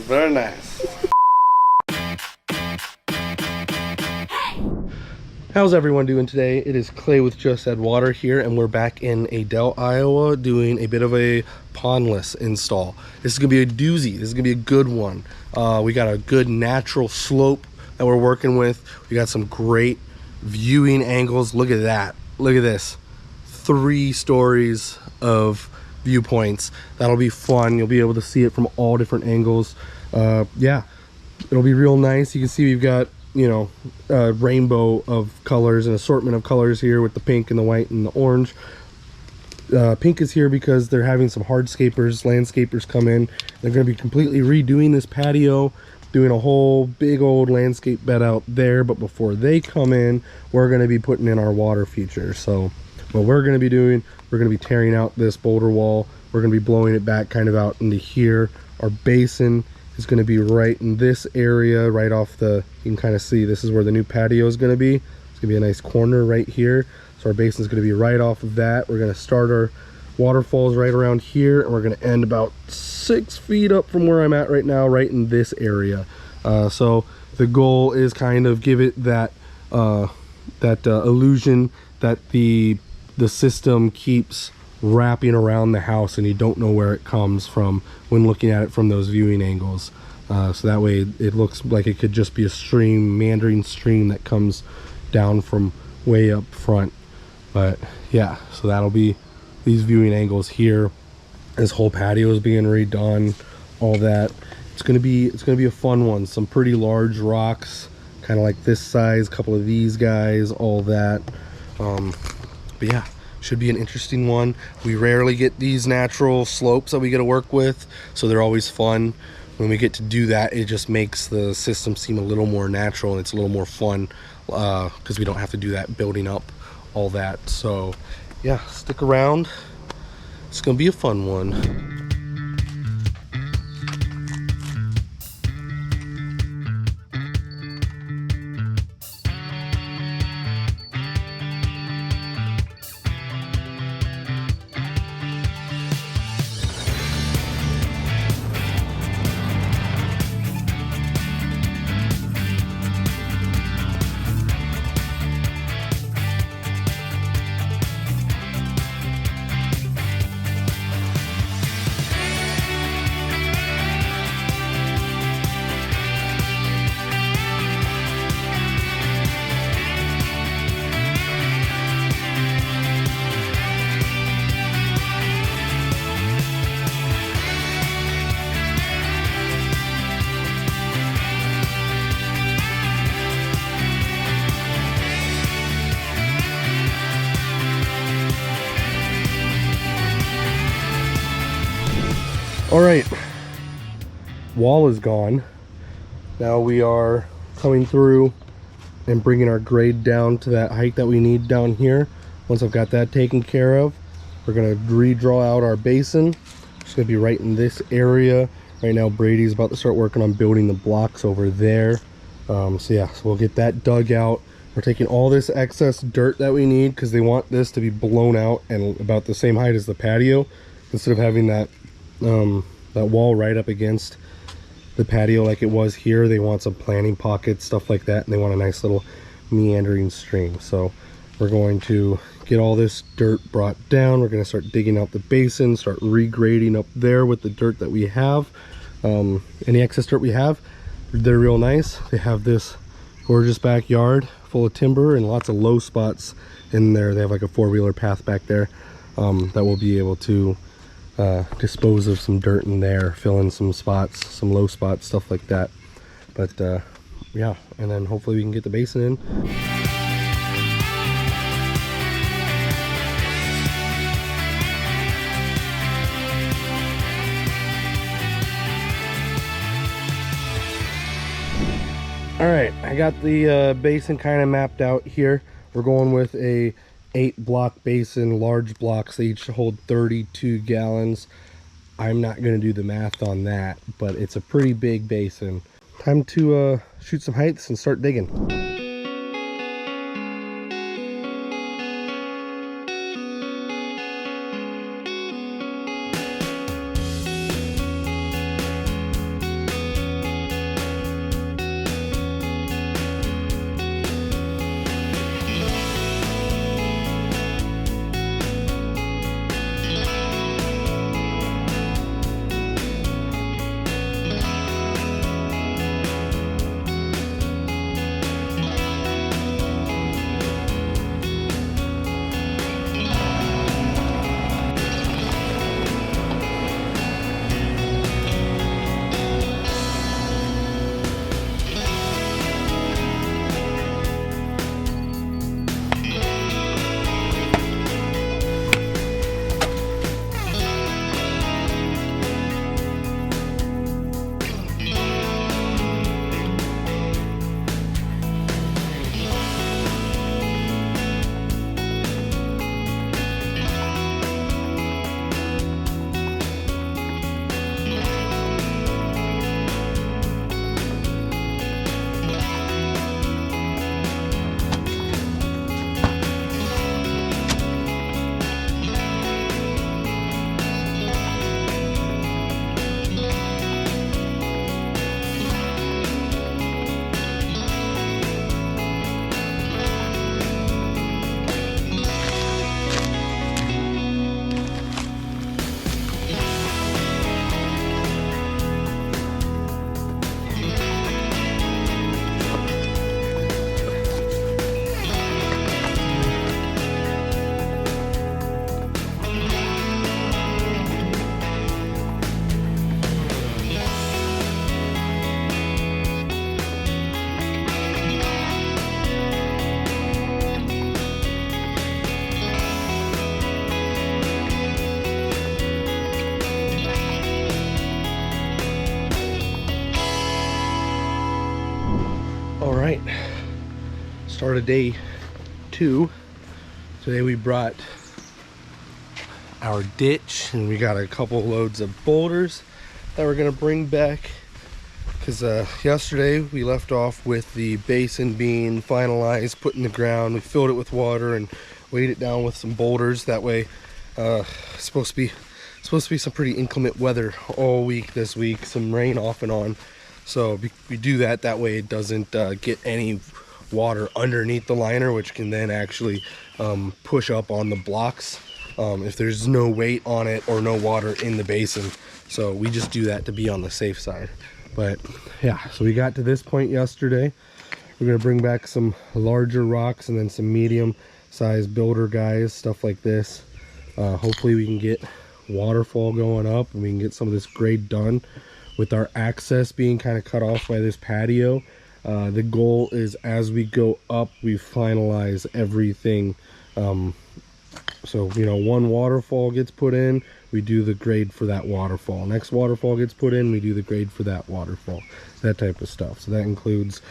Very nice. How's everyone doing today? It is Clay with Just Add Water here, and we're back in Adel, Iowa, doing a bit of a pondless install. This is gonna be a doozy. This is gonna be a good one. We got a good natural slope that we're working with. We got some great viewing angles. Look at that. Look at this. 3 stories of viewpoints. That'll be fun. You'll be able to see it from all different angles. Yeah, it'll be real nice. You can see we've got, you know, a rainbow of colors, an assortment of colors here with the pink and the white and the orange. Pink is here because they're having some hardscapers, landscapers come in. They're going to be completely redoing this patio, doing a whole big old landscape bed out there. But before they come in, we're going to be putting in our water feature. So what we're going to be doing, we're going to be tearing out this boulder wall. We're going to be blowing it back kind of out into here. Our basin is going to be right in this area, right off the, you can kind of see this is where the new patio is going to be. It's going to be a nice corner right here. So our basin is going to be right off of that. We're going to start our waterfalls right around here, and we're going to end about 6 feet up from where I'm at right now, right in this area. So the goal is kind of give it that illusion that the system keeps wrapping around the house and you don't know where it comes from when looking at it from those viewing angles. So that way it looks like it could just be a stream, meandering stream that comes down from way up front. But yeah, so that'll be these viewing angles here. This whole patio is being redone, all that. It's gonna be a fun one. Some pretty large rocks, kind of like this size, a couple of these guys, all that. But yeah, should be an interesting one. We rarely get these natural slopes that we get to work with, so they're always fun. When we get to do that, it just makes the system seem a little more natural, and it's a little more fun because we don't have to do that building up all that. So yeah, stick around. It's gonna be a fun one. All right, wall is gone. Now we are coming through and bringing our grade down to that height that we need down here. Once I've got that taken care of, we're gonna redraw out our basin. It's gonna be right in this area. Right now, Brady's about to start working on building the blocks over there. So yeah, so we'll get that dug out. We're taking all this excess dirt that we need because they want this to be blown out and about the same height as the patio, instead of having that that wall right up against the patio like it was here. They want some planting pockets, stuff like that, and they want a nice little meandering stream. So we're going to get all this dirt brought down. We're going to start digging out the basin, start regrading up there with the dirt that we have. Any excess dirt we have, they're real nice. They have this gorgeous backyard full of timber and lots of low spots in there. They have like a 4-wheeler path back there that we'll be able to dispose of some dirt in there, fill in some spots, some low spots, stuff like that. But yeah, and then hopefully we can get the basin in. All right, I got the basin kind of mapped out here. We're going with a 8-block basin, large blocks. They each hold 32 gallons. I'm not going to do the math on that, but it's a pretty big basin. Time to shoot some heights and start digging. right, start of day 2. Today we brought our ditch and we got a couple loads of boulders that we're gonna bring back, because yesterday we left off with the basin being finalized, put in the ground. We filled it with water and weighed it down with some boulders. That way it's supposed to be some pretty inclement weather all week this week, some rain off and on. So we do that way it doesn't get any water underneath the liner, which can then actually push up on the blocks if there's no weight on it or no water in the basin. So we just do that to be on the safe side. But yeah, so we got to this point yesterday. We're gonna bring back some larger rocks and then some medium sized builder guys, stuff like this. Hopefully we can get waterfall going up and we can get some of this grade done. With our access being kind of cut off by this patio, the goal is as we go up, we finalize everything. So, you know, one waterfall gets put in, we do the grade for that waterfall. Next waterfall gets put in, we do the grade for that waterfall. That type of stuff. So that includes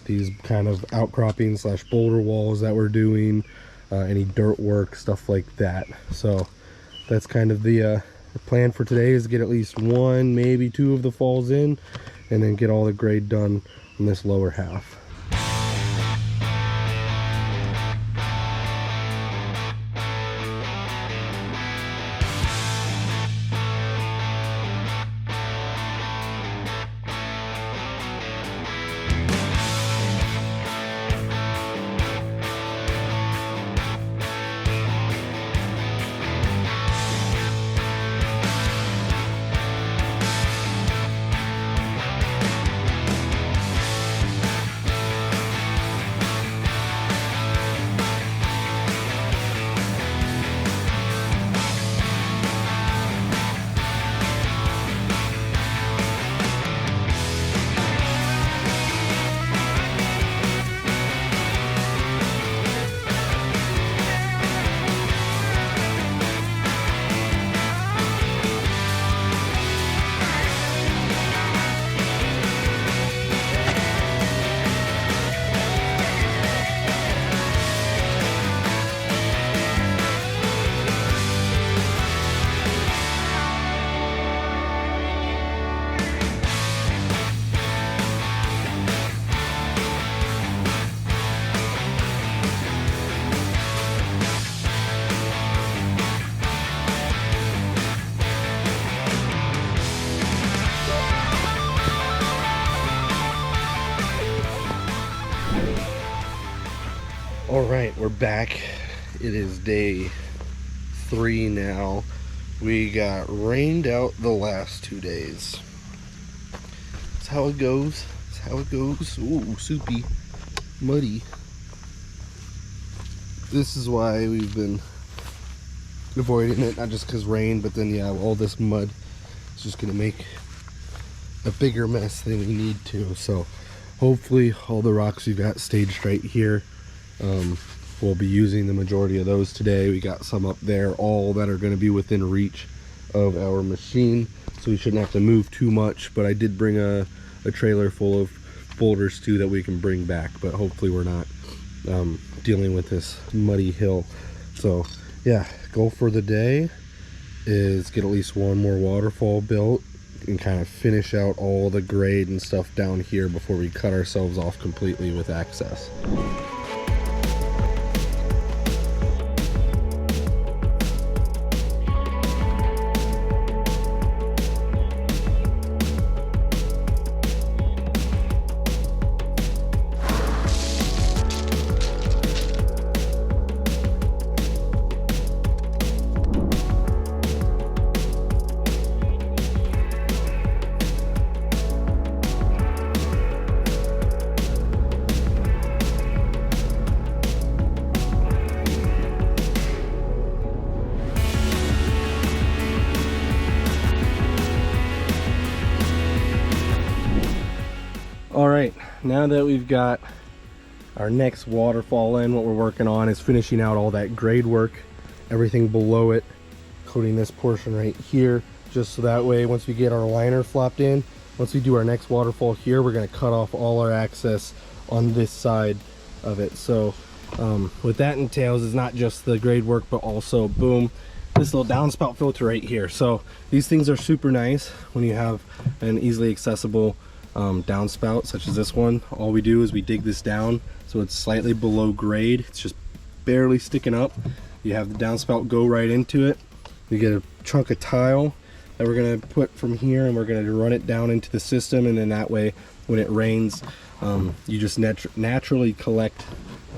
these kind of outcropping / boulder walls that we're doing, any dirt work, stuff like that. So that's kind of the plan for today, is get at least 1, maybe 2 of the falls in, and then get all the grade done on this lower half. All right, we're back. It is day 3 now. We got rained out the last 2 days. That's how it goes. That's how it goes. Ooh, soupy, muddy. This is why we've been avoiding it, not just because rain, but then yeah, all this mud is just gonna make a bigger mess than we need to. So hopefully all the rocks we've got staged right here, we'll be using the majority of those today. We got some up there, all that are going to be within reach of our machine, so we shouldn't have to move too much. But I did bring a trailer full of boulders too that we can bring back, but hopefully we're not dealing with this muddy hill. So yeah, goal for the day is get at least 1 more waterfall built and kind of finish out all the grade and stuff down here before we cut ourselves off completely with access. All right, now that we've got our next waterfall in, what we're working on is finishing out all that grade work, everything below it, coating this portion right here, just so that way once we get our liner flopped in, once we do our next waterfall here, we're going to cut off all our access on this side of it. So what that entails is not just the grade work, but also, boom, this little downspout filter right here. So these things are super nice when you have an easily accessible downspout such as this one. All we do is we dig this down so it's slightly below grade. It's just barely sticking up. You have the downspout go right into it. You get a chunk of tile that we're going to put from here, and we're going to run it down into the system, and then that way when it rains you just naturally collect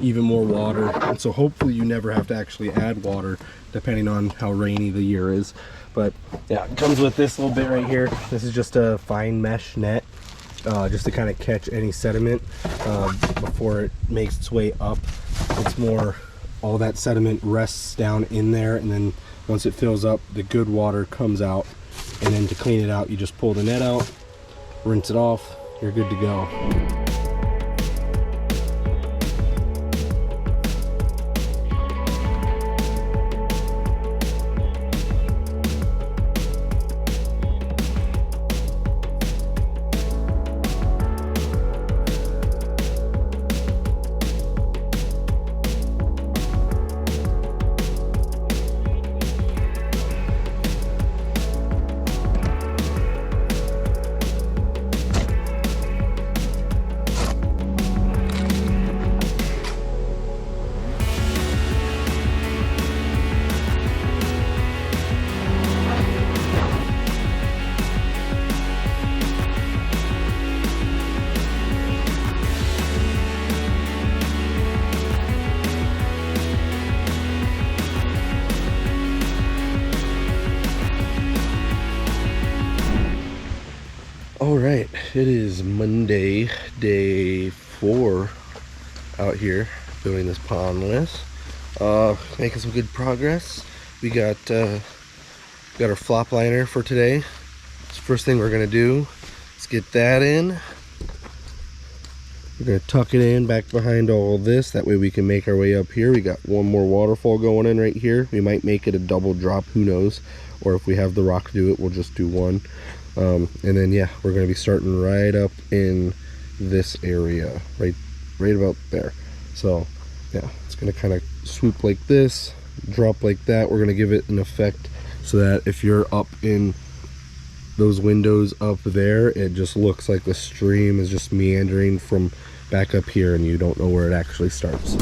even more water, and so hopefully you never have to actually add water depending on how rainy the year is. But yeah, it comes with this little bit right here. This is just a fine mesh net just to kind of catch any sediment before it makes its way up. It's more, all that sediment rests down in there, and then once it fills up, the good water comes out, and then to clean it out, you just pull the net out, rinse it off, you're good to go. All right, it is Monday, day 4 out here building this pondless. Making some good progress. We got our flop liner for today. It's the first thing we're gonna do. Let's get that in. We're gonna tuck it in back behind all this. That way we can make our way up here. We got one more waterfall going in right here. We might make it a double drop, who knows? Or if we have the rock to do it, we'll just do one. And then yeah, we're going to be starting right up in this area, right about there. So yeah, it's going to kind of swoop like this, drop like that. We're going to give it an effect so that if you're up in those windows up there, it just looks like the stream is just meandering from back up here, and you don't know where it actually starts.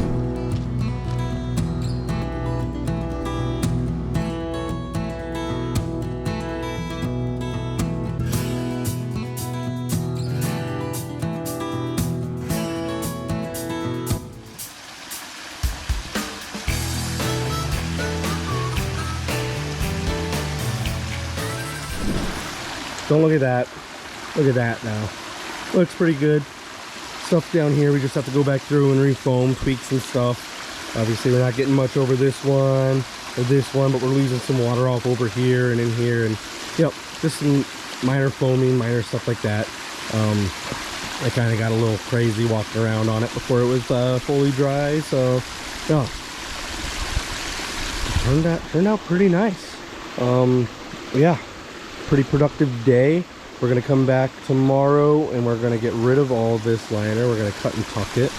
Don't look at that. Look at that now. Looks pretty good. Stuff down here, we just have to go back through and refoam, tweak some stuff. Obviously we're not getting much over this one or this one, but we're losing some water off over here and in here, and yep, just some minor foaming, minor stuff like that. I kind of got a little crazy walking around on it before it was fully dry, so yeah, turned out pretty nice. Yeah, pretty productive day. We're gonna come back tomorrow and we're gonna get rid of all this liner. We're gonna cut and tuck it.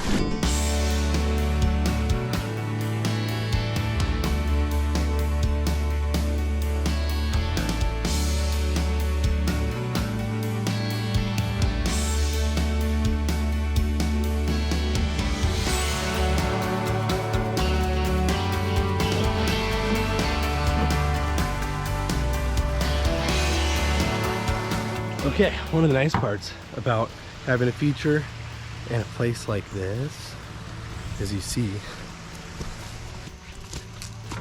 Okay, one of the nice parts about having a feature in a place like this, as you see,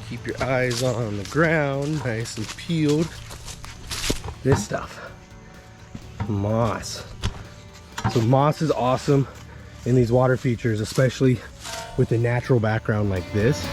keep your eyes on the ground, nice and peeled. This stuff, moss. So moss is awesome in these water features, especially with a natural background like this.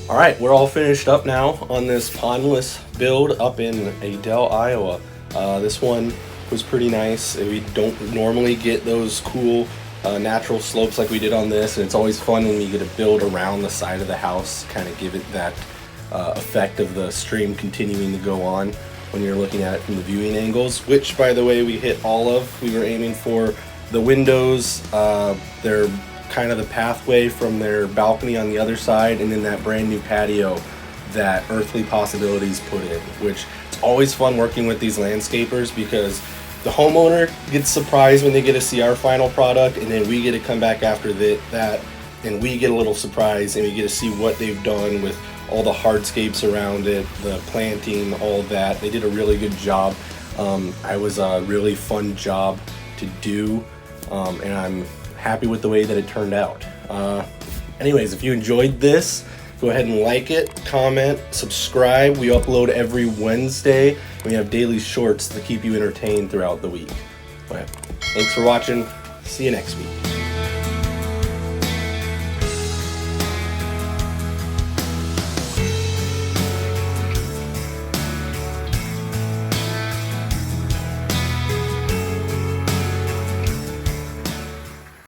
All right, we're all finished up now on this pondless build up in Adel, Iowa. This one was pretty nice. We don't normally get those cool natural slopes like we did on this, and it's always fun when we get to build around the side of the house, kind of give it that effect of the stream continuing to go on when you're looking at it from the viewing angles, which, by the way, we hit all of. We were aiming for the windows, they're kind of the pathway from their balcony on the other side, and then that brand new patio that Earthly Possibilities put in, which it's always fun working with these landscapers because the homeowner gets surprised when they get to see our final product, and then we get to come back after that and we get a little surprise and we get to see what they've done with all the hardscapes around it, the planting, all that. They did a really good job. It was a really fun job to do, and I'm happy with the way that it turned out. Anyways, if you enjoyed this, go ahead and like it, comment, subscribe. We upload every Wednesday. We have daily shorts to keep you entertained throughout the week. But thanks for watching. See you next week.